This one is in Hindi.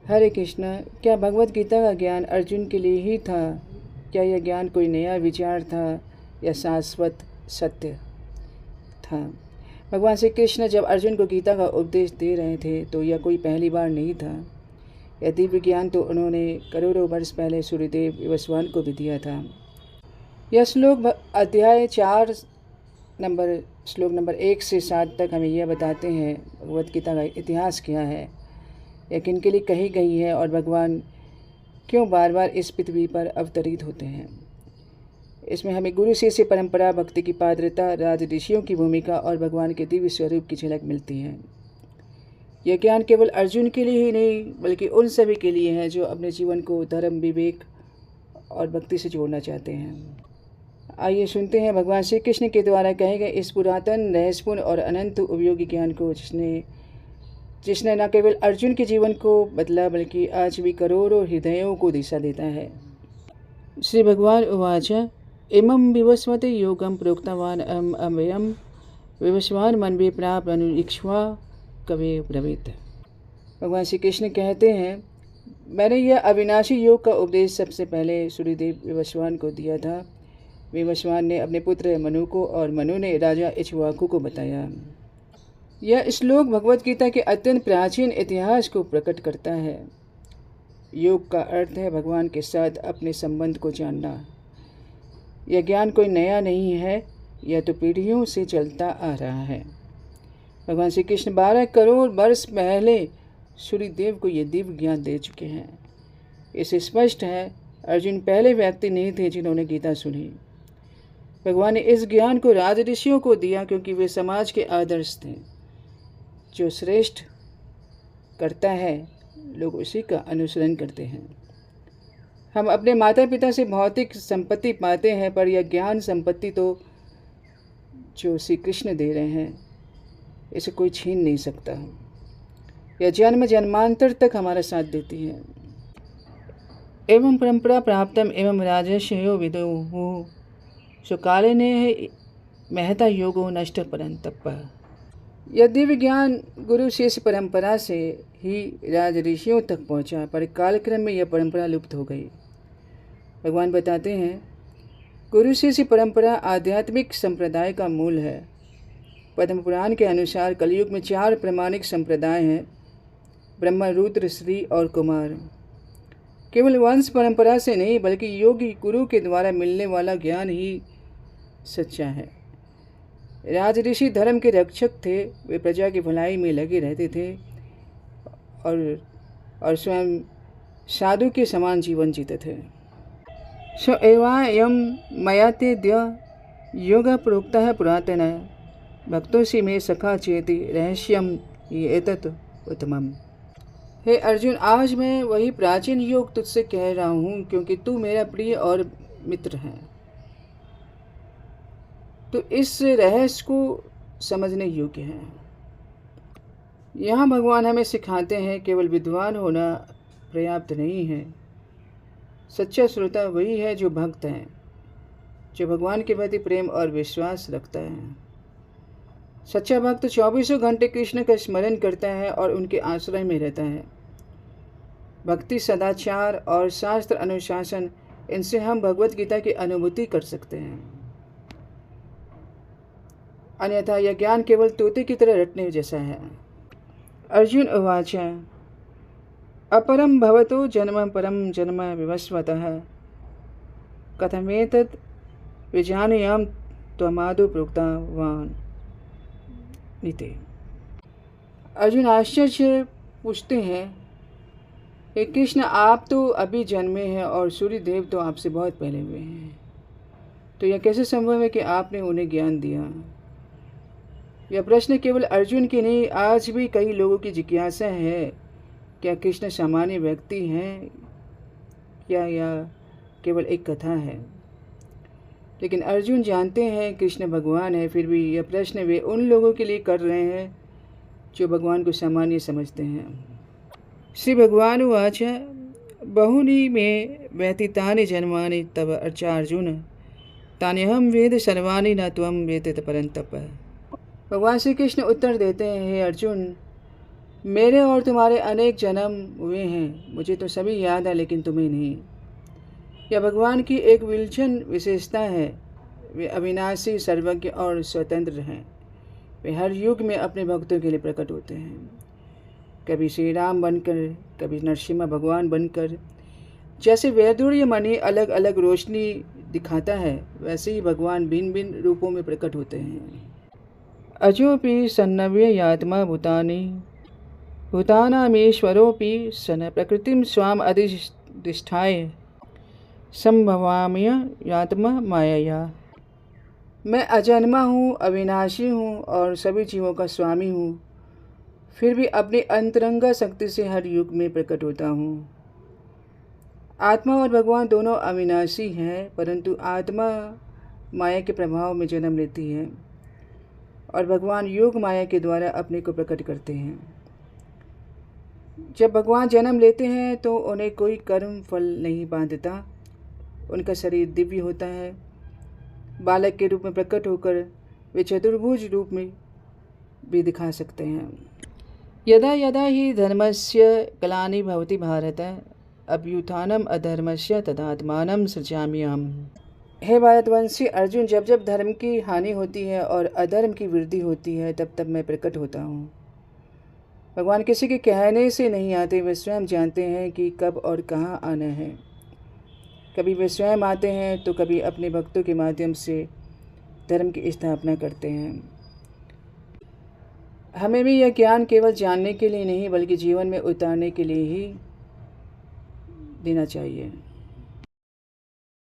हरे कृष्ण, क्या भगवत गीता का ज्ञान अर्जुन के लिए ही था? क्या यह ज्ञान कोई नया विचार था या शाश्वत सत्य था? भगवान श्री कृष्ण जब अर्जुन को गीता का उपदेश दे रहे थे तो यह कोई पहली बार नहीं था। यह दिव्य ज्ञान तो उन्होंने करोड़ों वर्ष पहले सूर्यदेव विवस्वान को भी दिया था। यह श्लोक अध्याय 4 श्लोक नंबर 1 से 7 तक हमें यह बताते हैं भगवत गीता का इतिहास क्या है, यह किन के लिए कही गई है और भगवान क्यों बार बार इस पृथ्वी पर अवतरित होते हैं। इसमें हमें गुरु शिष्य परंपरा, भक्ति की पात्रता, राज ऋषियों की भूमिका और भगवान के दिव्य स्वरूप की झलक मिलती है। यह ज्ञान केवल अर्जुन के लिए ही नहीं बल्कि उन सभी के लिए है जो अपने जीवन को धर्म, विवेक और भक्ति से जोड़ना चाहते हैं। आइए सुनते हैं भगवान श्री कृष्ण के द्वारा कहे गए इस पुरातन, रहस्यपूर्ण और अनंत उपयोगी ज्ञान को, जिसने न केवल अर्जुन के जीवन को बदला बल्कि आज भी करोड़ों हृदयों को दिशा देता है। श्री भगवान उवाच इमं विवस्वते योगं प्रोक्तवान् अव्ययं विवस्वान् मनवे प्राप्त अनुरीक्ष्वा कवे ब्रवीत। भगवान श्री कृष्ण कहते हैं, मैंने यह अविनाशी योग का उपदेश सबसे पहले सूर्यदेव विवस्वान को दिया था। विवस्वान ने अपने पुत्र मनु को और मनु ने राजा इक्ष्वाकु को बताया। यह श्लोक भगवत गीता के अत्यंत प्राचीन इतिहास को प्रकट करता है। योग का अर्थ है भगवान के साथ अपने संबंध को जानना। यह ज्ञान कोई नया नहीं है, यह तो पीढ़ियों से चलता आ रहा है। भगवान श्री कृष्ण 12 करोड़ वर्ष पहले सूर्यदेव को यह दिव्य ज्ञान दे चुके हैं। इससे स्पष्ट है अर्जुन पहले व्यक्ति नहीं थे जिन्होंने गीता सुनी। भगवान ने इस ज्ञान को राज ऋषियों को दिया क्योंकि वे समाज के आदर्श थे। जो श्रेष्ठ करता है लोग उसी का अनुसरण करते हैं। हम अपने माता पिता से भौतिक संपत्ति पाते हैं, पर यह ज्ञान संपत्ति तो जो श्री कृष्ण दे रहे हैं इसे कोई छीन नहीं सकता। यह जन्म जन्मांतर तक हमारा साथ देती है। एवं परंपरा प्राप्तम एवं राजर्षयो विदुः सुकाले ने महता योगो नष्ट परंतप। यह दिव्य ज्ञान गुरु शिष्य परंपरा से ही राज ऋषियों तक पहुंचा, पर कालक्रम में यह परंपरा लुप्त हो गई। भगवान बताते हैं, गुरु शिष्य परंपरा आध्यात्मिक संप्रदाय का मूल है। पद्म पुराण के अनुसार कलयुग में 4 प्रमाणिक संप्रदाय हैं, ब्रह्मा, रुद्र, श्री और कुमार। केवल वंश परंपरा से नहीं बल्कि योगी गुरु के द्वारा मिलने वाला ज्ञान ही सच्चा है। राज ऋषि धर्म के रक्षक थे। वे प्रजा की भलाई में लगे रहते थे और स्वयं साधु के समान जीवन जीते थे। स एवायं मया तेद्य योग प्रोक्तः पुरातनः भक्तों में सखा चेति रहस्यम एतत् उत्तमम्। हे अर्जुन, आज मैं वही प्राचीन योग तुझसे कह रहा हूँ क्योंकि तू मेरा प्रिय और मित्र है। तो इस रहस्य को समझने योग्य है। यहाँ भगवान हमें सिखाते हैं केवल विद्वान होना पर्याप्त नहीं है। सच्चा श्रोता वही है जो भक्त है, जो भगवान के प्रति प्रेम और विश्वास रखता है। सच्चा भक्त 24 घंटे कृष्ण का स्मरण करता है और उनके आश्रय में रहता है। भक्ति, सदाचार और शास्त्र अनुशासन, इनसे हम भगवत गीता की अनुभूति कर सकते हैं। अन्यथा यह ज्ञान केवल तोते की तरह रटने जैसा है। अर्जुन उवाच अपरम भवतो जन्म परम जन्म विवस्वतः कथमेतत् विजानीयाम त्वमादौ प्रोक्तवान् नीते। अर्जुन आश्चर्य पूछते हैं, हे कृष्ण, आप तो अभी जन्मे हैं और सूर्यदेव तो आपसे बहुत पहले हुए हैं, तो यह कैसे संभव है कि आपने उन्हें ज्ञान दिया? यह प्रश्न केवल अर्जुन की नहीं, आज भी कई लोगों की जिज्ञासा है। क्या कृष्ण सामान्य व्यक्ति हैं या यह केवल एक कथा है? लेकिन अर्जुन जानते हैं कृष्ण भगवान है। फिर भी यह प्रश्न वे उन लोगों के लिए कर रहे हैं जो भगवान को सामान्य समझते हैं। श्री भगवान उवाच बहूनि मे व्यतीतानि जन्मानि तव अर्चार्जुन तान्यहं वेद सर्वाणि न त्वं वेत्त परन्तप। भगवान श्री कृष्ण उत्तर देते हैं, हे अर्जुन, मेरे और तुम्हारे अनेक जन्म हुए हैं, मुझे तो सभी याद है लेकिन तुम्हें नहीं। यह भगवान की एक विलक्षण विशेषता है। वे अविनाशी, सर्वज्ञ और स्वतंत्र हैं। वे हर युग में अपने भक्तों के लिए प्रकट होते हैं, कभी श्री राम बनकर, कभी नरसिम्हा भगवान बनकर। जैसे वैदुर्य मणि अलग अलग रोशनी दिखाता है, वैसे ही भगवान भिन्न भिन्न रूपों में प्रकट होते हैं। अजोपि सन्नव्य यात्मा भूतानि भूतानामीश्वरोऽपि सन प्रकृतिं स्वाम अधिष्ठाय संभवाम्य यात्मा मायया। मैं अजन्मा हूँ, अविनाशी हूँ और सभी जीवों का स्वामी हूँ, फिर भी अपनी अंतरंगा शक्ति से हर युग में प्रकट होता हूँ। आत्मा और भगवान दोनों अविनाशी हैं, परंतु आत्मा माया के प्रभाव में जन्म लेती है और भगवान योग माया के द्वारा अपने को प्रकट करते हैं। जब भगवान जन्म लेते हैं तो उन्हें कोई कर्म फल नहीं बांधता। उनका शरीर दिव्य होता है। बालक के रूप में प्रकट होकर वे चतुर्भुज रूप में भी दिखा सकते हैं। यदा यदा ही धर्मस्य कलानि भवति भारत अभ्युत्थानम अधर्मस्य तदात्मानं सृजाम्यहम्। हे भारतवंशी अर्जुन, जब जब धर्म की हानि होती है और अधर्म की वृद्धि होती है, तब तब मैं प्रकट होता हूँ। भगवान किसी के कहने से नहीं आते, वे स्वयं जानते हैं कि कब और कहाँ आना है। कभी वे स्वयं आते हैं तो कभी अपने भक्तों के माध्यम से धर्म की स्थापना करते हैं। हमें भी यह ज्ञान केवल जानने के लिए नहीं बल्कि जीवन में उतारने के लिए ही देना चाहिए।